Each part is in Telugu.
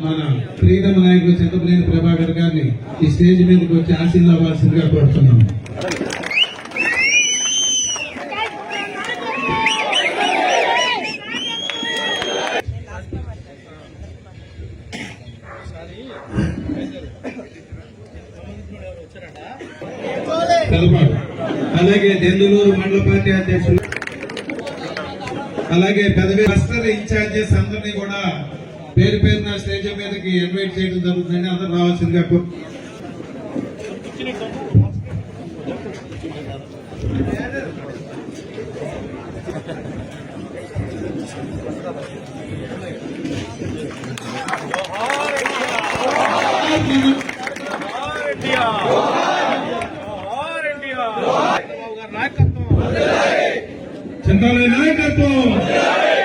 మన ప్రీతమ నాయకులు చింతమనేని ప్రభాకర్ గారిని ఈ స్టేజ్ మీదకి వచ్చి ఆశీర్వాదాల్సిందిగా కోరుతున్నాము. అలాగే దెందులూరు మండల పార్టీ అధ్యక్షులు, అలాగే పెదవి క్లస్టర్ ఇన్ఛార్జెస్ అందరినీ కూడా పేరు పేరున స్టేజ్ మీదకి ఇన్వైట్ చేయడం జరుగుతుందని అందరూ రావాల్సిందిగా చింతమనేని నాయకత్వం,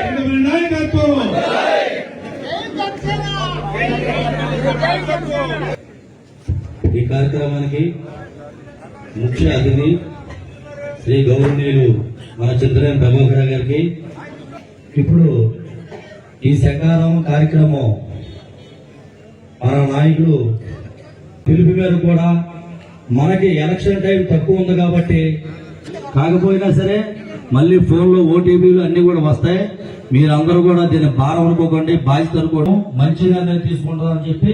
చింతమనేని నాయకత్వం. ఈ కార్యక్రమానికి ముఖ్య అతిథి శ్రీ గౌరవనీయులు మన చింతమనేని ప్రభాకర్ గారికి ఇప్పుడు ఈ శంకారం కార్యక్రమం మన నాయకులు పిలుపు మేరకు కూడా మనకి ఎలక్షన్ టైం తక్కువ ఉంది కాబట్టి, కాకపోయినా సరే మళ్ళీ ఫోన్లో ఓటీపీలు అన్ని కూడా వస్తాయి. మీరందరూ కూడా దీన్ని భారం అనుకోకండి, బాధ్యత అనుకోవడం మంచి నిర్ణయం తీసుకుంటారని చెప్పి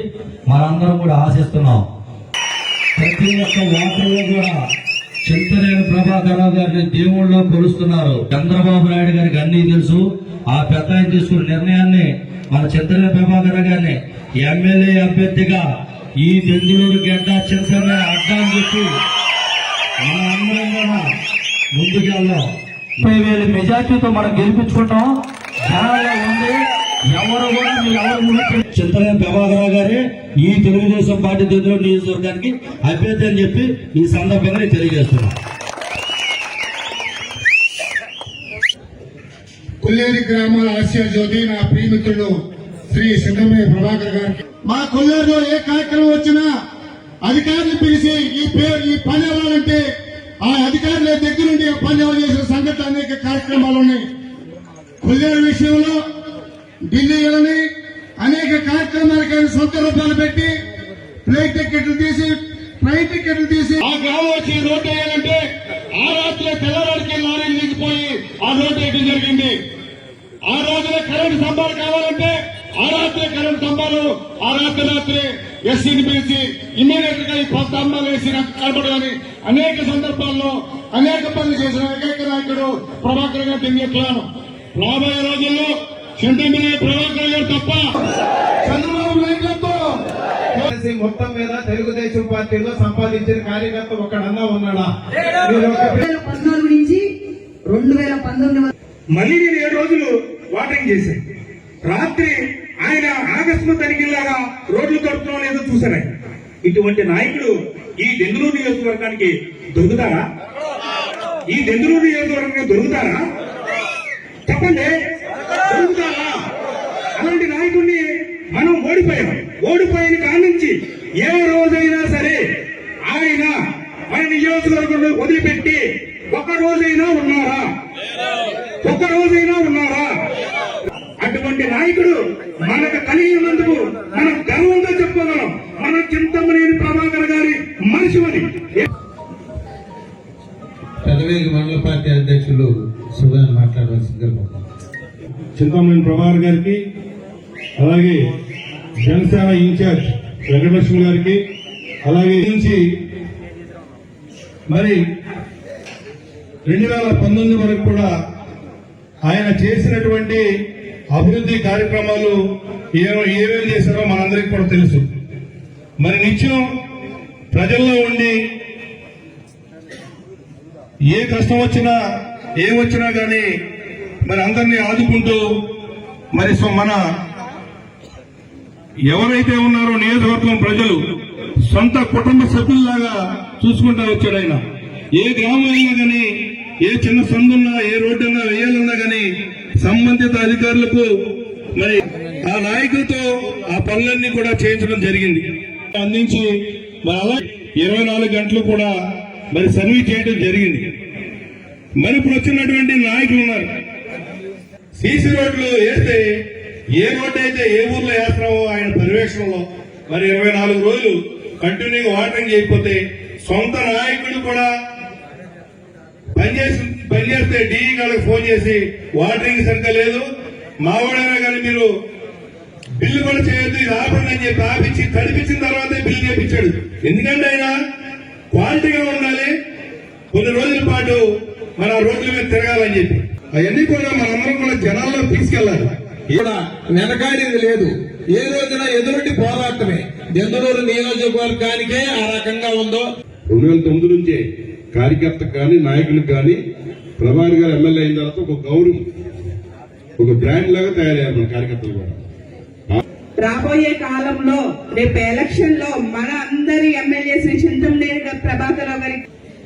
మనందరం కూడా ఆశిస్తున్నాం. ప్రతి ఒక్క ఓటర్లో కూడా చింతమనేని ప్రభాకర్ రావు గారిని దేవుళ్ళలో కొలుస్తున్నారు. చంద్రబాబు నాయుడు గారికి అన్ని తెలుసు. ఆ పెద్ద ఆయన తీసుకున్న నిర్ణయాన్ని మన చింతమనేని ప్రభాకర్ గారిని ఎమ్మెల్యే అభ్యర్థిగా ఈ దెందులూరు గడ్డ చింతమనేని అడ్డా అని చెప్పి మన అందరం కూడా ముందుకెళ్దాం. 30,000 మెజార్టీతో మనం గెలిపించుకుంటాం. జనాల్లో ఉంది, ఎవరు కూడా చింతమనేని ప్రభాకర్ గారే ఈ తెలుగుదేశం పార్టీ దెందులూరు నియోజకవర్గానికి అభ్యర్థి అని చెప్పి ఈ సందర్భంగా తెలియజేస్తున్నాం. కొల్లేరు గ్రామాల ఆసియా జ్యోతి నా ప్రియమిత్రుడు శ్రీ చింతమనేని ప్రభాకర్ గారికి మా కొల్లేరులో ఏ కార్యక్రమం వచ్చినా అధికారులు పిలిచి ఈ పని అవ్వాలంటే ఆ అధికారుల దగ్గర నుండి పని చేసిన సంఘటన అనేక కార్యక్రమాలు ఉన్నాయి. కొల్లేరు విషయంలో ఢిల్లీలోని అనేక కార్యక్రమాలకు సొంత రూపాయలు పెట్టి ట్రైన్ టికెట్లు తీసి ఆ గ్రామం వచ్చి రోడ్డు వేయాలంటే ఆ రాత్రి తెల్లవారికి లారీలు దిగిపోయి ఆ రోడ్డు వేయడం జరిగింది. ఆ రోజున కరెంటు స్తంభాలు కావాలంటే ఆ రాత్రి కరెంటు స్తంభాలు ఆ రాత్రి ఎస్సీని పిలిచి ఇమ్మీడియట్ గా ఈ స్తంభాలు వేసి కనపడాలని అనేక సందర్భాల్లో అనేక పనులు చేసిన ఏకైక నాయకుడు ప్రభాకర్ గారు తెలియజేస్తున్నాను. రాబోయే రోజుల్లో చింతమనేని ప్రభాకర్ గారు తప్ప చంద్రబాబు నాయకత్వం మొత్తం మీద తెలుగుదేశం పార్టీలో సంపాదించిన కార్యకర్త ఒకడన్నా ఉన్నాడా? 2014 నుంచి 2019 మళ్ళీ నేను 7 రోజులు వాటింగ్ చేశాను. రాత్రి ఆయన ఆకస్మిక తనిఖీలాగా రోడ్లు కడుతున్నాం లేదో చూశాను. ఇటువంటి నాయకుడు ఈ దెందులూరు నియోజకవర్గానికి దొరుకుతారా? ఈ దెందులూరు నియోజకవర్గానికి దొరుకుతారా? చెప్పండి, దొరుకుతారా? అలాంటి నాయకుడిని మనం ఓడిపోయిన కాడి నుంచి ఏ రోజైనా సరే ఆయన మన నియోజకవర్గంలో వదిలిపెట్టి ఒక్క రోజైనా ఉన్నారా? అటువంటి నాయకుడు మనకు కలిగి ఉన్నందుకు మనం గర్వంగా చెప్పుకోగలం. మన చింతమనేని ప్రభాకర్ గారి మనిషిని. పెదవేగి మండల పార్టీ అధ్యక్షులు సుధాన్ మాట్లాడవలసిందిగా. చింతమనేని ప్రభాకర్ గారికి, అలాగే జనసేన ఇన్ఛార్జ్ వెంకటలక్ష్మి గారికి, అలాగే నుంచి మరి 2019 వరకు కూడా ఆయన చేసినటువంటి అభివృద్ధి కార్యక్రమాలు ఏమేమి చేశారో మనందరికీ కూడా తెలుసు. మరి నిత్యం ప్రజల్లో ఉండి ఏ కష్టం వచ్చినా ఏమొచ్చినా కానీ మరి అందరినీ ఆదుకుంటూ మరి మన ఎవరైతే ఉన్నారో నియోజకవర్గం ప్రజలు సొంత కుటుంబ సభ్యుల్లాగా చూసుకుంటూ వచ్చాడు ఆయన. ఏ గ్రామం అయినా కానీ, ఏ చిన్న సందున్నా, ఏ రోడ్డున్నా వేయాలన్నా కానీ సంబంధిత అధికారులకు మరి ఆ నాయకులతో ఆ పనులన్నీ కూడా చేయించడం జరిగింది. అందించి మరి అలా 24 గంటలు కూడా మరి సర్వీస్ చేయడం జరిగింది. మరి ఇప్పుడు వచ్చినటువంటి నాయకులు ఉన్నారు. సీసీ రోడ్లు వేస్తే ఏ రోడ్డు అయితే ఏ ఊర్లో వేస్తున్నామో ఆయన పర్యవేక్షణలో మరి 24 రోజులు కంటిన్యూగా వాటరింగ్ చేయకపోతే సొంత నాయకుడు కూడా పనిచేస్తే డీఈ గారికి ఫోన్ చేసి వాటరింగ్ సరిగ్గా లేదు మావాడైనా కానీ మీరు బిల్లు కూడా చేయొద్దు ఇది ఆపండి అని చెప్పి ఆపించి తడిపించిన తర్వాతే బిల్లు చేపించాడు. ఎందుకంటే ఆయన క్వాలిటీగా ఉండాలి, కొన్ని రోజుల పాటు మన రోడ్ల మీద తిరగాలని చెప్పి అవన్నీ కూడా మనందరం కూడా జనాల్లో తీసుకెళ్లాలి. ఇక్కడ వెనకాడేది లేదు, ఏ రోజున ఎదురుటి పోరాటమే. దెందులూరు నియోజకవర్గానికే ఆ రకంగా ఉందో. 2009 నుంచే కార్యకర్తకు కానీ నాయకులకు కానీ ప్రభాకర్ గారు ఎమ్మెల్యే అయిన తర్వాత ఒక గౌరవం, ఒక బ్రాండ్ లాగా తయారయ్యారు మన కార్యకర్తలు కూడా. రాబోయే కాలంలో రేపు ఎలక్షన్ లో మన అందరి ఎమ్మెల్యే శ్రీ చింతమనేని ప్రభాకర్ రావు గారి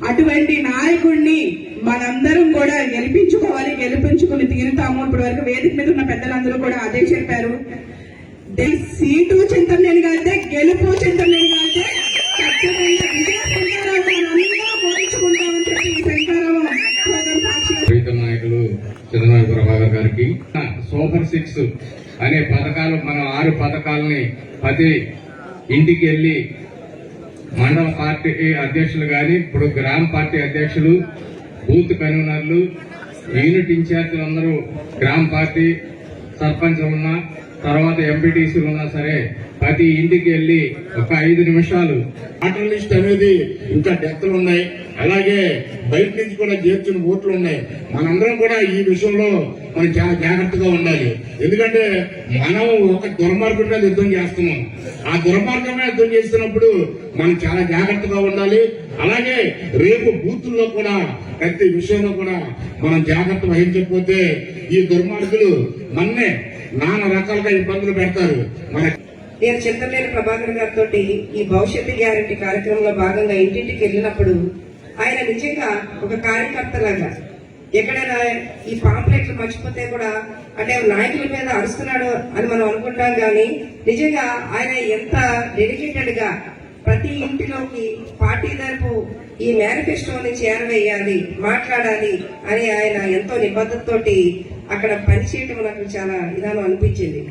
అటువంటి నాయకుడిని మనందరం కూడా గెలిపించుకుని తీరుతాము. ఇప్పటి వరకు వేదిక మీద ఉన్న పెద్దలందరూ కూడా అదే చెప్పారు. సీటు చింతమనేని గారితే, గెలుపు చింతమనేని గారితే, ఖచ్చితంగా విజయ శంకరరావు మనందరూ పోల్చుకుంటామని చెప్పి ఈ శంకరరావు ప్రీతం నాయకులు చంద్రబాబు ప్రభాకర్ గారికి సూపర్ 6 అనే పథకాలు, మనం 6 పథకాలని ప్రతి ఇంటికి వెళ్లి మండల పార్టీ అధ్యక్షులు గాని, ఇప్పుడు గ్రామ పార్టీ అధ్యక్షులు, బూత్ కన్వీనర్లు, యూనిట్ ఇన్ఛార్జీలు అందరూ గ్రామ పార్టీ సర్పంచ్ ఉన్నా, తర్వాత ఎంపీటీసీలు ఉన్నా సరే ప్రతి ఇంటికి వెళ్లి ఒక 5 నిమిషాలు వాటర్ లిస్ట్ అనేది ఇంకా డెత్లు ఉన్నాయి, అలాగే బయట నుంచి కూడా చేర్చిన ఓట్లు ఉన్నాయి. మనందరం కూడా ఈ విషయంలో మనం చాలా జాగ్రత్తగా ఉండాలి. ఎందుకంటే మనం ఒక దుర్మార్గం మీద యుద్ధం చేస్తున్నాం. ఆ దుర్మార్గమే యుద్ధం చేస్తున్నప్పుడు మనం చాలా జాగ్రత్తగా ఉండాలి. అలాగే రేపు బూతుల్లో కూడా ప్రతి విషయంలో కూడా మనం జాగ్రత్త వహించకపోతే ఈ దుర్మార్గులు మన్నే నానా రకాలుగా ఇబ్బందులు పెడతారు. నేను చింతమనేని ప్రభాకర్ గారితో ఈ భవిష్యత్తు గ్యారంటీ కార్యక్రమంలో భాగంగా ఇంటింటికి వెళ్ళినప్పుడు ఆయన నిజంగా ఒక కార్యకర్తలాగా ఎక్కడైనా ఈ పాంప్లెట్లు మర్చిపోతే కూడా అంటే నాయకుల మీద అరుస్తున్నాడు అని మనం అనుకుంటాం, కానీ నిజంగా ఆయన ఎంత డెడికేటెడ్ గా ప్రతి ఇంటిలోకి పార్టీ తరపు ఈ మేనిఫెస్టోని చేరవేయాలి, మాట్లాడాలి అని ఆయన ఎంతో నిబద్ధతతోటి అక్కడ పనిచేయటం నాకు చాలా ఇదాను అనిపించింది.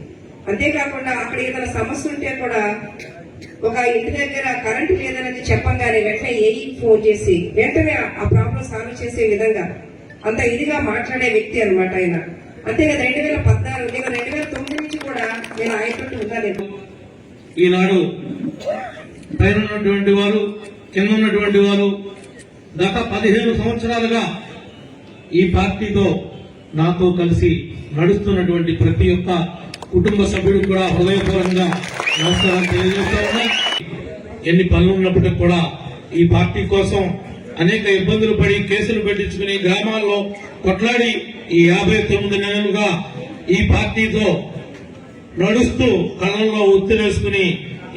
అంతేకాకుండా అక్కడ ఏదైనా సమస్య ఉంటే కూడా ఒక ఇంటి దగ్గర కరెంటు లేదని చెప్పంగానే వెంటనే ఏఈ ఫోన్ చేసి వెంటనే ఆ ప్రాబ్లం సాల్వ్ చేసే విధంగా అంత ఇదిగా మాట్లాడే వ్యక్తి అనమాట ఆయన. అంతేకాదు 2014 2009 నుంచి కూడా నేను ఆయనతో ఉన్నాను. ఈనాడు పైన ఉన్నటువంటి వారు, కింద ఉన్నటువంటి వారు గత 15 సంవత్సరాలుగా ఈ పార్టీతో నాతో కలిసి నడుస్తున్నటువంటి ప్రతి ఒక్క కుటుంబ సభ్యుడు కూడా హృదయపూర్వకంగా నమస్కారాలు తెలియజేస్తా ఉన్నా. ఎన్ని పనులు ఉన్నప్పటికీ కూడా ఈ పార్టీ కోసం అనేక ఇబ్బందులు పడి కేసులు పెట్టించుకుని గ్రామాల్లో కొట్లాడి ఈ 59 నెలలుగా ఈ పార్టీతో నడుస్తూ కళ్ళల్లో ఉత్తిరేసుకుని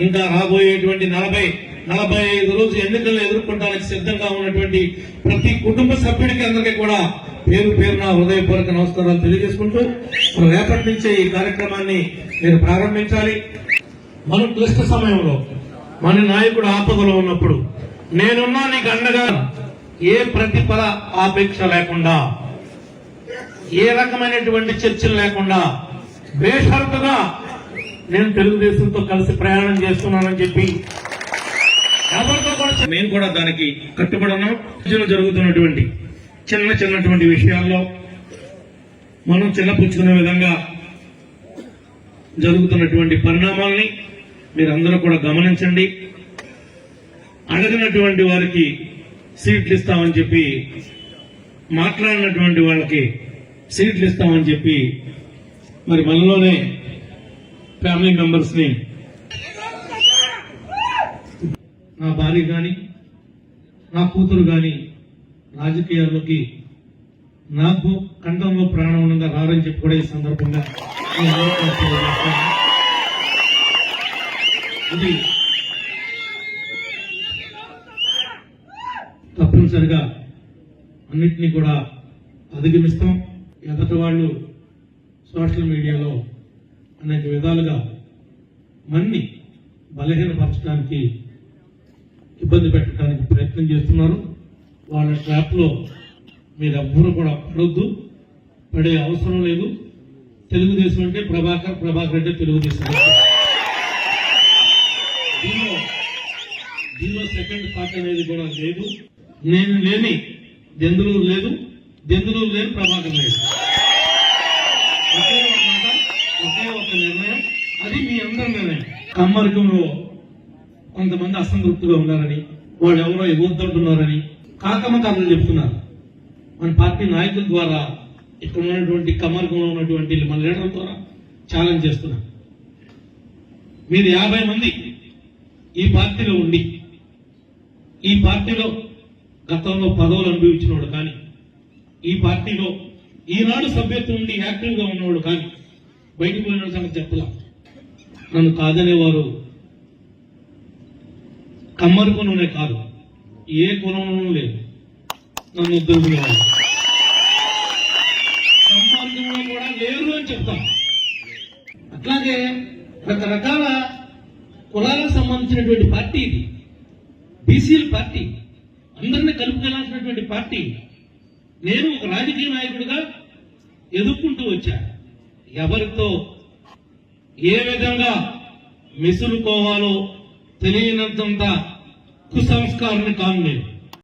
ఇంకా రాబోయేటువంటి 40-45 రోజులు ఎన్నికలను ఎదుర్కొనడానికి సిద్ధంగా ఉన్నటువంటి ప్రతి కుటుంబ సభ్యుడికి అందరికీ కూడా పేరు పేరున హృదయపూర్వక నమస్కారాలు తెలియజేసుకుంటూ రేపటి నుంచే ఈ కార్యక్రమాన్ని మీరు ప్రారంభించాలి. మన క్లిష్ట సమయంలో మన నాయకుడు ఆపదలో ఉన్నప్పుడు నేనున్నా నీకు అండగా, ఏ ప్రతిఫల ఆపేక్ష లేకుండా, ఏ రకమైనటువంటి చర్చలు లేకుండా బేషరతుగా నేను తెలుగుదేశంతో కలిసి ప్రయాణం చేస్తున్నానని చెప్పి ఎవరితో కూడా నేను కూడా దానికి కట్టుబడి ఉన్నాం. జరుగుతున్నటువంటి చిన్నటువంటి విషయాల్లో మనం చిన్నపుచ్చుకునే విధంగా జరుగుతున్నటువంటి పరిణామాల్ని మీరందరూ కూడా గమనించండి. అడగినటువంటి వారికి సీట్లు ఇస్తామని చెప్పి, మాట్లాడినటువంటి వాళ్ళకి సీట్లు ఇస్తామని చెప్పి మరి మనలోనే ఫ్యామిలీ మెంబర్స్ ని, నా భార్య గాని నా కూతురు గాని రాజకీయాల్లోకి నాకు కంఠంలో ప్రాణం ఉండగా రారని చెప్పి కూడా ఈ సందర్భంగా ఇది తప్పనిసరిగా అన్నిటినీ కూడా అధిగమిస్తాం. ఎదటి వాళ్ళు సోషల్ మీడియాలో అనేక విధాలుగా మన్ని బలహీనపరచడానికి, ఇబ్బంది పెట్టడానికి ప్రయత్నం చేస్తున్నారు. వాళ్ళ ట్రాప్ లో మీరెవ్వరూ కూడా పడొద్దు, పడే అవసరం లేదు. తెలుగుదేశం అంటే ప్రభాకర్, ప్రభాకర్ అంటే తెలుగుదేశం. దీనిలో సెకండ్ పార్ట్ అనేది కూడా లేదు. నేను లేని దెందులూరు లేదు, దెందులూరు లేని ప్రభాకర్ లేదు. ఒకే ఒక మాట, ఒకే ఒక నిర్ణయం, అది మీ అందరి నిర్ణయం. కమ్మరికంలో కొంతమంది అసంతృప్తిగా ఉన్నారని, వాళ్ళు ఎవరో ఎగురుతుంటున్నారని కాకమ్మ కథలు చెప్తున్నారు. మన పార్టీ నాయకుల ద్వారా, ఇక్కడ ఉన్నటువంటి కమ్మరికంలో ఉన్నటువంటి మన లీడర్ల ద్వారా ఛాలెంజ్ చేస్తున్నారు. మీరు 50 మంది ఈ పార్టీలో ఉండి, ఈ పార్టీలో గతంలో పదవులు అనుభవించిన వాడు కానీ, ఈ పార్టీలో ఈనాడు సభ్యత్వం ఉండి యాక్టివ్ గా ఉన్నవాడు కానీ బయటకు పోయిన సంగతి చెప్పలా. నన్ను కాదనేవారు కమ్మరి కులంలోనే కాదు, ఏ కులంలోనూ లేదు. నన్ను ఉద్యోగులేవారు కమ్మరికంలో కూడా లేరు అని చెప్తాను. అట్లాగే రకరకాల కులాలకు సంబంధించినటువంటి పార్టీ ఇది. బీసీల పార్టీ, అందరినీ కలుపుకెళ్లాల్సినటువంటి పార్టీ. నేను ఒక రాజకీయ నాయకుడిగా ఎదుర్కొంటూ వచ్చా. ఎవరితో ఏ విధంగా మెసులుకోవాలో తెలియనంత కుసంస్కారాన్ని కాను నేను.